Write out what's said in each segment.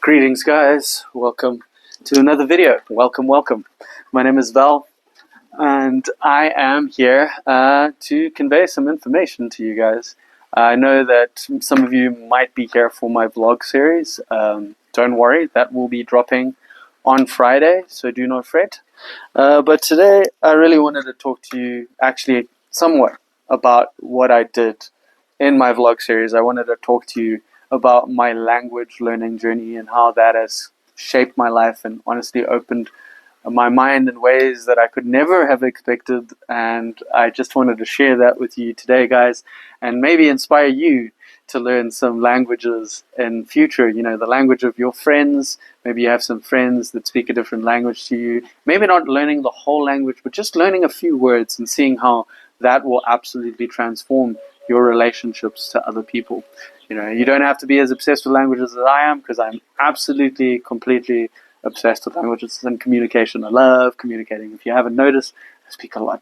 Greetings, guys. Welcome to another video. Welcome. My name is Val, and I am here to convey some information to you guys. I know that some of you might be here for my vlog series. Don't worry, that will be dropping on Friday, so do not fret. But today, I really wanted to talk to you actually somewhat about what I did in my vlog series. I wanted to talk to you about my language learning journey and how that has shaped my life and honestly opened my mind in ways that I could never have expected. And I just wanted to share that with you today, guys, and maybe inspire you to learn some languages in future. You know, the language of your friends. Maybe you have some friends that speak a different language to you. Maybe not learning the whole language, but just learning a few words and seeing how that will absolutely transform your relationships to other people. You know, you don't have to be as obsessed with languages as I am, because I'm absolutely, completely obsessed with languages and communication. I love communicating. If you haven't noticed, I speak a lot.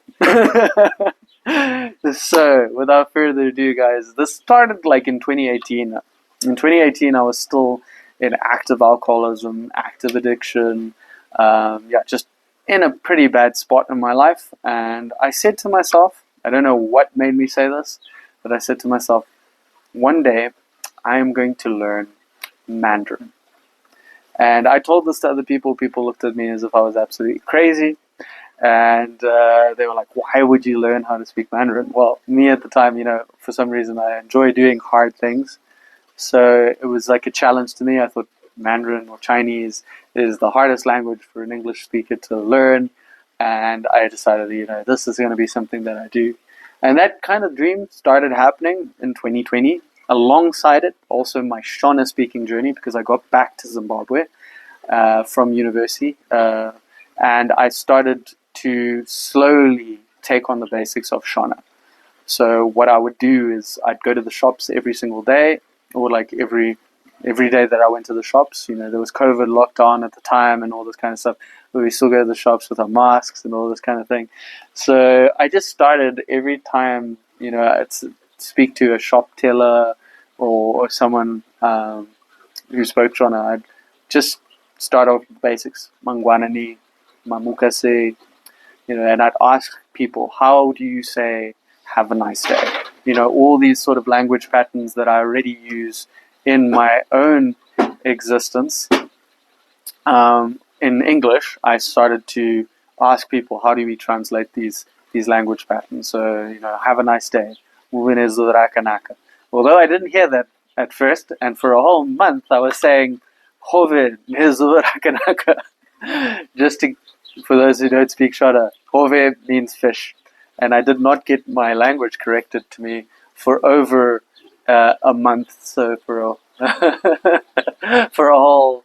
So, without further ado, guys, this started like in 2018. In 2018, I was still in active alcoholism, active addiction, just in a pretty bad spot in my life. And I said to myself, I don't know what made me say this, but I said to myself, one day I am going to learn Mandarin. And I told this to other people. People looked at me as if I was absolutely crazy. And they were like, why would you learn how to speak Mandarin? Well, me at the time, you know, for some reason I enjoy doing hard things. So it was like a challenge to me. I thought Mandarin or Chinese is the hardest language for an English speaker to learn. And I decided, you know, this is going to be something that I do. And that kind of dream started happening in 2020. Alongside it, also my Shona speaking journey, because I got back to Zimbabwe from university. And I started to slowly take on the basics of Shona. So what I would do is I'd go to the shops every single day, or like every day that I went to the shops. You know, there was COVID lockdown at the time and all this kind of stuff, but we still go to the shops with our masks and all this kind of thing. So I just started every time, you know, it's speak to a shop teller or someone who spoke Shona, I'd just start off with the basics. Mangwanani, mamukase, you know, and I'd ask people, how do you say have a nice day? You know, all these sort of language patterns that I already use in my own existence. In English, I started to ask people, how do we translate these language patterns? So, you know, have a nice day. Although I didn't hear that at first, and for a whole month I was saying, just to, for those who don't speak Shona, Hove means fish. And I did not get my language corrected to me for over a month. So for a, for a whole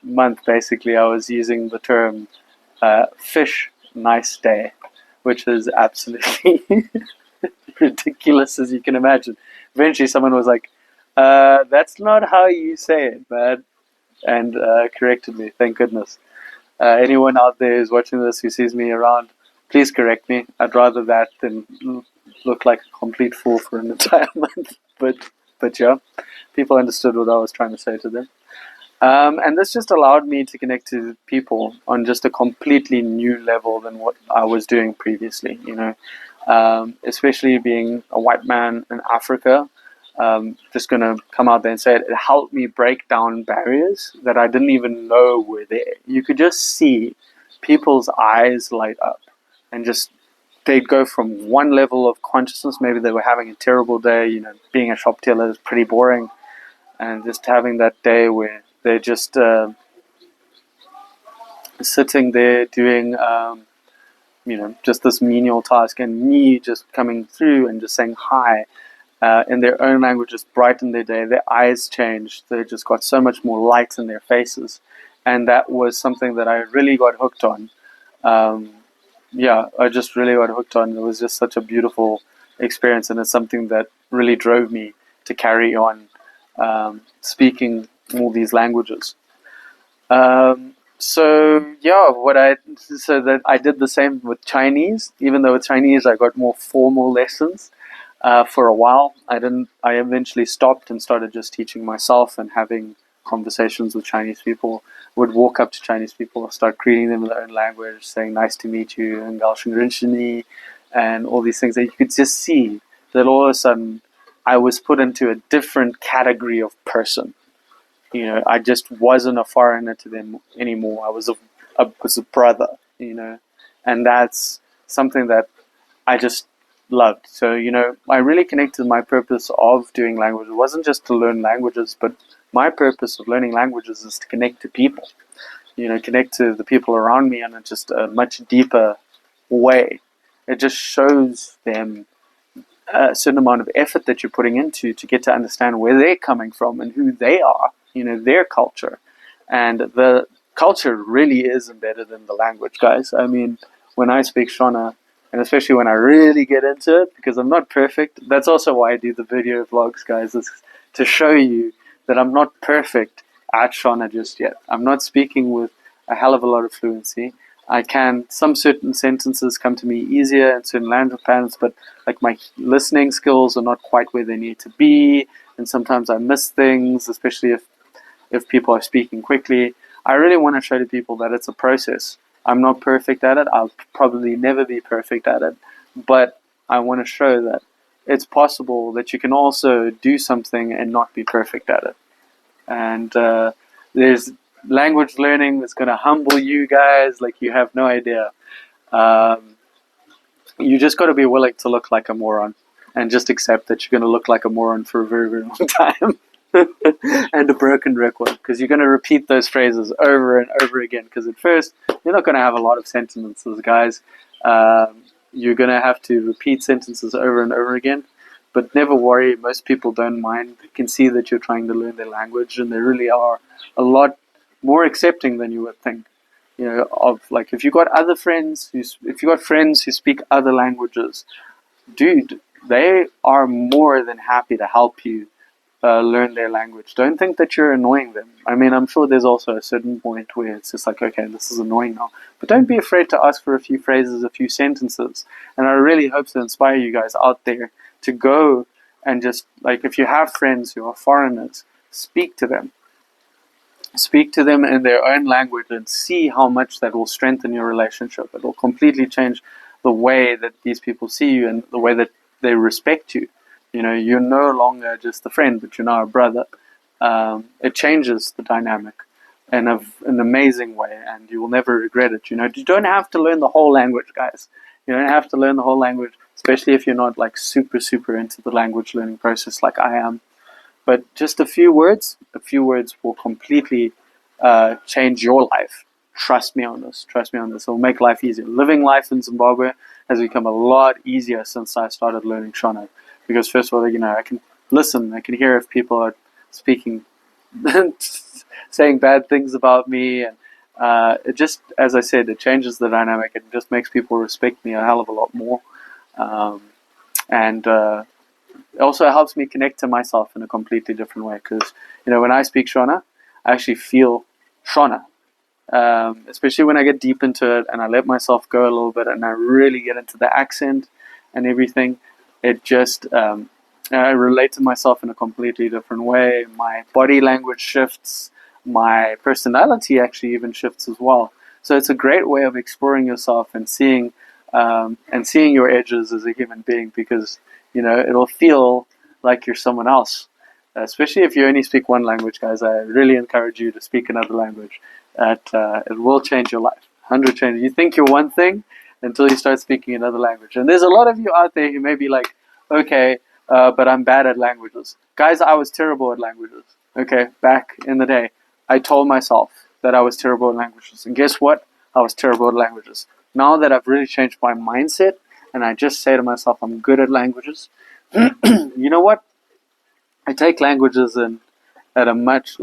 month, basically, I was using the term fish nice day, which is absolutely ridiculous, as you can imagine. Eventually someone was like, that's not how you say it, man, and corrected me, thank goodness. Anyone out there who's watching this who sees me around, please correct me. I'd rather that than look like a complete fool for an entire month. But yeah, people understood what I was trying to say to them. And this just allowed me to connect to people on just a completely new level than what I was doing previously, you know. Especially being a white man in Africa, just going to come out there and say it helped me break down barriers that I didn't even know were there. You could just see people's eyes light up, and just they'd go from one level of consciousness. Maybe they were having a terrible day, you know, being a shop teller is pretty boring, and just having that day where they're just sitting there doing you know, just this menial task, and me just coming through and just saying hi in their own language just brightened their day. Their eyes changed. They just got so much more light in their faces. And that was something that I really got hooked on. I just really got hooked on. It was just such a beautiful experience, and it's something that really drove me to carry on speaking all these languages. So that I did the same with Chinese. Even though with Chinese I got more formal lessons, For a while. I eventually stopped and started just teaching myself and having conversations with Chinese people. Would walk up to Chinese people, start greeting them in their own language, saying "nice to meet you" and "Gao Sheng Ren Shi Ni," and all these things that you could just see that all of a sudden I was put into a different category of person. I just wasn't a foreigner to them anymore. I was a brother, and that's something that I just loved. So, I really connected my purpose of doing language. It wasn't just to learn languages, but my purpose of learning languages is to connect to people, connect to the people around me in just a much deeper way. It just shows them a certain amount of effort that you're putting into to get to understand where they're coming from and who they are, their culture. And the culture really is embedded in the language, guys. I mean, when I speak Shona, and especially when I really get into it, because I'm not perfect, that's also why I do the video vlogs, guys, is to show you that I'm not perfect at Shona just yet. I'm not speaking with a hell of a lot of fluency. Some certain sentences come to me easier in certain language patterns, but like my listening skills are not quite where they need to be, and sometimes I miss things, especially if people are speaking quickly. I really want to show to people that it's a process. I'm not perfect at it. I'll probably never be perfect at it, but I want to show that it's possible that you can also do something and not be perfect at it. And there's language learning that's going to humble you guys like you have no idea. Um, you just got to be willing to look like a moron and just accept that you're going to look like a moron for a very, very long time. And a broken record, because you're going to repeat those phrases over and over again, because at first you're not going to have a lot of sentences, guys. You're going to have to repeat sentences over and over again, but never worry, most people don't mind. They can see that you're trying to learn their language, and they really are a lot more accepting than you would think. Of like, if you got friends who speak other languages, dude, they are more than happy to help you learn their language. Don't think that you're annoying them. I mean, I'm sure there's also a certain point where it's just like, okay, this is annoying now. But don't be afraid to ask for a few phrases, a few sentences. And I really hope to inspire you guys out there to go and just, like, if you have friends who are foreigners, speak to them. Speak to them in their own language and see how much that will strengthen your relationship. It will completely change the way that these people see you and the way that they respect you. You're no longer just a friend, but you're now a brother. It changes the dynamic in an amazing way, and you will never regret it. You don't have to learn the whole language, guys. You don't have to learn the whole language, especially if you're not like super, super into the language learning process like I am. But just a few words will completely change your life. Trust me on this. It will make life easier. Living life in Zimbabwe has become a lot easier since I started learning Shona. Because first of all, I can listen. I can hear if people are speaking, saying bad things about me. And it just, as I said, it changes the dynamic. It just makes people respect me a hell of a lot more. And it also helps me connect to myself in a completely different way. Because, when I speak Shona, I actually feel Shona. Especially when I get deep into it and I let myself go a little bit and I really get into the accent and everything. It just, I relate to myself in a completely different way. My body language shifts. My personality actually even shifts as well. So it's a great way of exploring yourself and seeing your edges as a human being, because, it'll feel like you're someone else. Especially if you only speak one language, guys. I really encourage you to speak another language. It will change your life. 100%. You think you're one thing until you start speaking another language. And there's a lot of you out there who may be like, okay, but I'm bad at languages. Guys, I was terrible at languages. Okay, back in the day, I told myself that I was terrible at languages. And guess what? I was terrible at languages. Now that I've really changed my mindset and I just say to myself, I'm good at languages, you know what? I take languages in at a much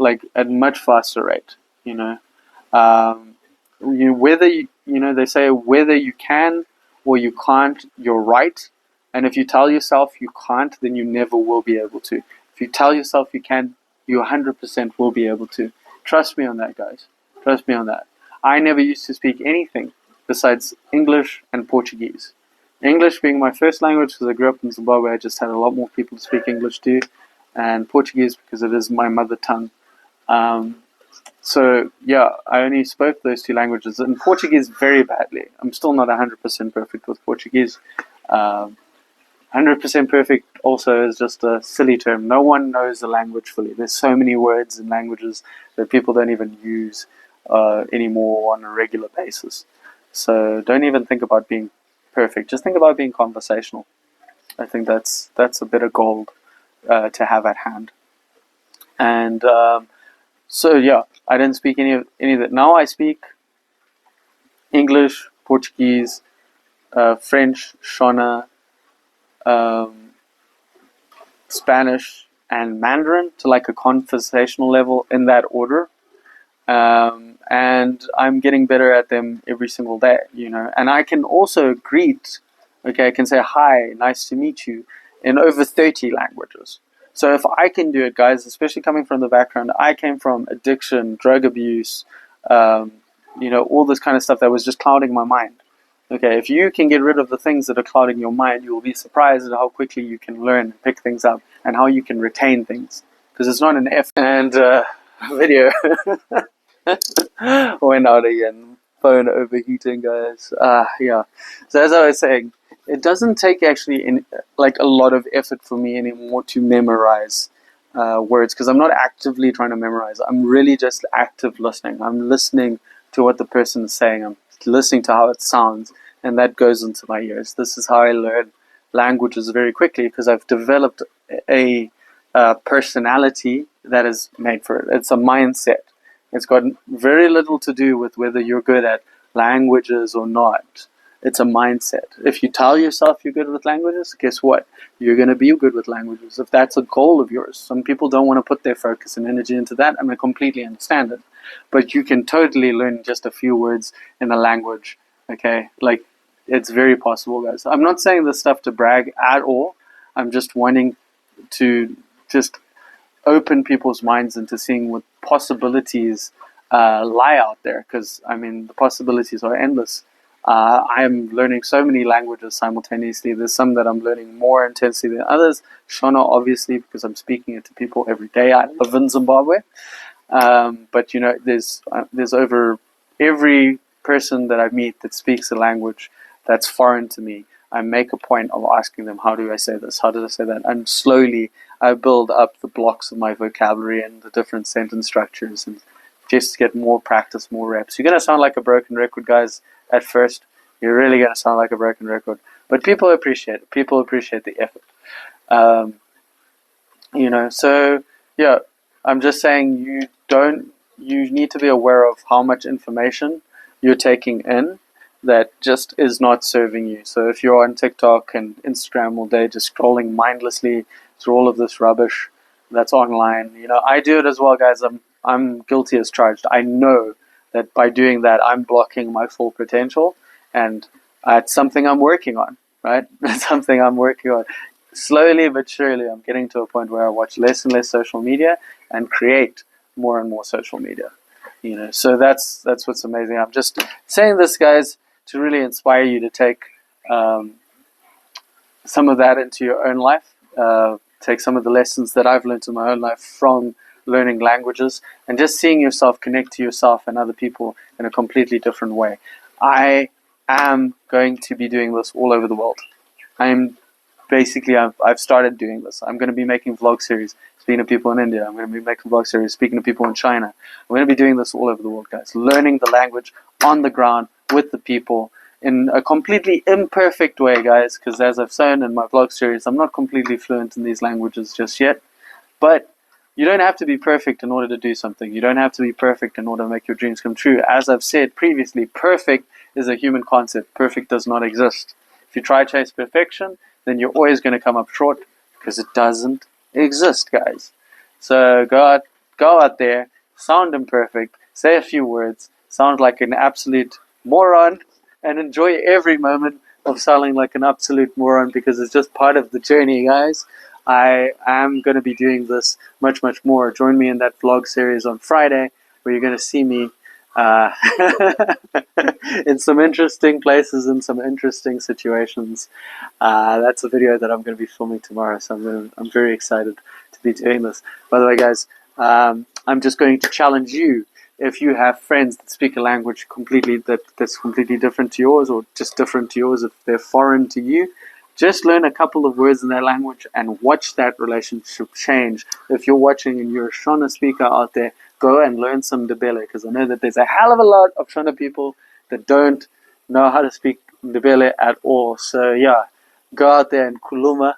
faster rate, they say whether you can or you can't, you're right. And if you tell yourself you can't, then you never will be able to. If you tell yourself you can, you 100% will be able to. Trust me on that, guys. Trust me on that. I never used to speak anything besides English and Portuguese. English being my first language because I grew up in Zimbabwe, I just had a lot more people to speak English to, and Portuguese because it is my mother tongue. Um, so yeah, I only spoke those two languages, and Portuguese very badly. I'm still not 100% perfect with Portuguese. 100% perfect also is just a silly term. No one knows the language fully. There's so many words and languages that people don't even use anymore on a regular basis. So don't even think about being perfect. Just think about being conversational. I think that's a bit of gold to have at hand. And so yeah, I didn't speak any of that. Now I speak English, Portuguese, French, Shona, um, Spanish, and Mandarin to like a conversational level in that order. And I'm getting better at them every single day, you know. And I can also greet, okay, I can say hi, nice to meet you, in over 30 languages. So if I can do it, guys, especially coming from the background, I came from addiction, drug abuse, um, you know, all this kind of stuff that was just clouding my mind. Okay, if you can get rid of the things that are clouding your mind, you will be surprised at how quickly you can learn and pick things up and how you can retain things. Because it's not an F and video. Went out again. Phone overheating, guys. Yeah. So as I was saying, it doesn't take actually like a lot of effort for me anymore to memorize words because I'm not actively trying to memorize. I'm really just active listening. I'm listening to what the person is saying. I'm listening to how it sounds, and that goes into my ears. This is how I learn languages very quickly because I've developed a personality that is made for it. It's a mindset. It's got very little to do with whether you're good at languages or not. It's a mindset. If you tell yourself you're good with languages, guess what? You're going to be good with languages if that's a goal of yours. Some people don't want to put their focus and energy into that, and I completely understand it. But you can totally learn just a few words in a language, okay? Like, it's very possible, guys. I'm not saying this stuff to brag at all. I'm just wanting to just open people's minds into seeing what possibilities lie out there. Because I mean, the possibilities are endless. I'm learning so many languages simultaneously. There's some that I'm learning more intensely than others. Shona, obviously, because I'm speaking it to people every day. I live in Zimbabwe, but you know, there's over every person that I meet that speaks a language that's foreign to me. I make a point of asking them, how do I say this? How do I say that? And slowly I build up the blocks of my vocabulary and the different sentence structures and just get more practice, more reps. You're going to sound like a broken record, guys, at first. You're really going to sound like a broken record. But people appreciate it. People appreciate the effort. You know, so yeah, I'm just saying you need to be aware of how much information you're taking in that just is not serving you. So if you're on TikTok and Instagram all day just scrolling mindlessly through all of this rubbish that's online, you know, I do it as well, guys. I'm guilty as charged. I know that by doing that I'm blocking my full potential, and it's something I'm working on, right? It's something I'm working on. Slowly but surely I'm getting to a point where I watch less and less social media and create more and more social media. You know, so that's what's amazing. I'm just saying this, guys, to really inspire you to take some of that into your own life. Take some of the lessons that I've learned in my own life from learning languages and just seeing yourself connect to yourself and other people in a completely different way. I am going to be doing this all over the world. I've started doing this. I'm going to be making vlog series, speaking to people in India. I'm going to be making vlog series, speaking to people in China. I'm going to be doing this all over the world, guys. Learning the language on the ground with the people in a completely imperfect way, guys, because as I've shown in my vlog series, I'm not completely fluent in these languages just yet. But you don't have to be perfect in order to do something. You don't have to be perfect in order to make your dreams come true. As I've said previously, perfect is a human concept. Perfect does not exist. If you try to chase perfection, then you're always going to come up short because it doesn't exist, guys. So go out there, sound imperfect, say a few words, sound like an absolute moron, and enjoy every moment of sounding like an absolute moron because it's just part of the journey, guys. I am going to be doing this much, much more. Join me in that vlog series on Friday where you're going to see me uh, in some interesting places, in some interesting situations. That's a video that I'm going to be filming tomorrow, so I'm very excited to be doing this. By the way, guys, I'm just going to challenge you. If you have friends that speak a language that's completely different to yours, or just different to yours, if they're foreign to you, just learn a couple of words in that language and watch that relationship change. If you're watching and you're a Shona speaker out there, go and learn some Ndebele, because I know that there's a hell of a lot of Shona people that don't know how to speak Ndebele at all. So yeah, go out there and kuluma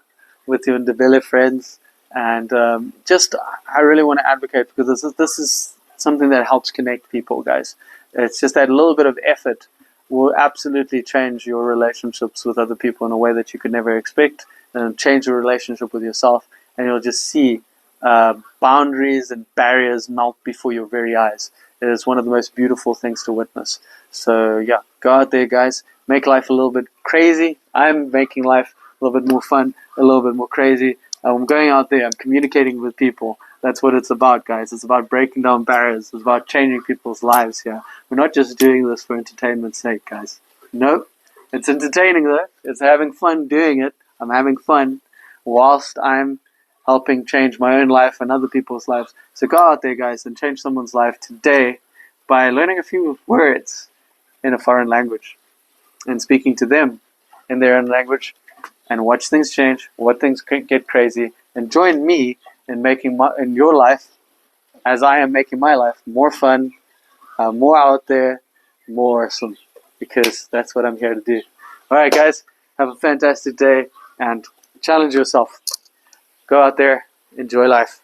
with your Ndebele friends, and I really want to advocate, because this is something that helps connect people, guys. It's just that little bit of effort will absolutely change your relationships with other people in a way that you could never expect, and change your relationship with yourself, and you'll just see boundaries and barriers melt before your very eyes. It is one of the most beautiful things to witness. So yeah, go out there, guys. Make life a little bit crazy. I'm making life a little bit more fun, a little bit more crazy. I'm going out there. I'm communicating with people. That's what it's about, guys. It's about breaking down barriers. It's about changing people's lives here. We're not just doing this for entertainment's sake, guys. No, it's entertaining though. It's having fun doing it. I'm having fun whilst I'm helping change my own life and other people's lives. So go out there, guys, and change someone's life today by learning a few words in a foreign language and speaking to them in their own language, and watch things change, watch things get crazy, and join me in making in your life, as I am making my life, more fun, more out there, more awesome, because that's what I'm here to do. All right, guys, have a fantastic day and challenge yourself. Go out there, enjoy life.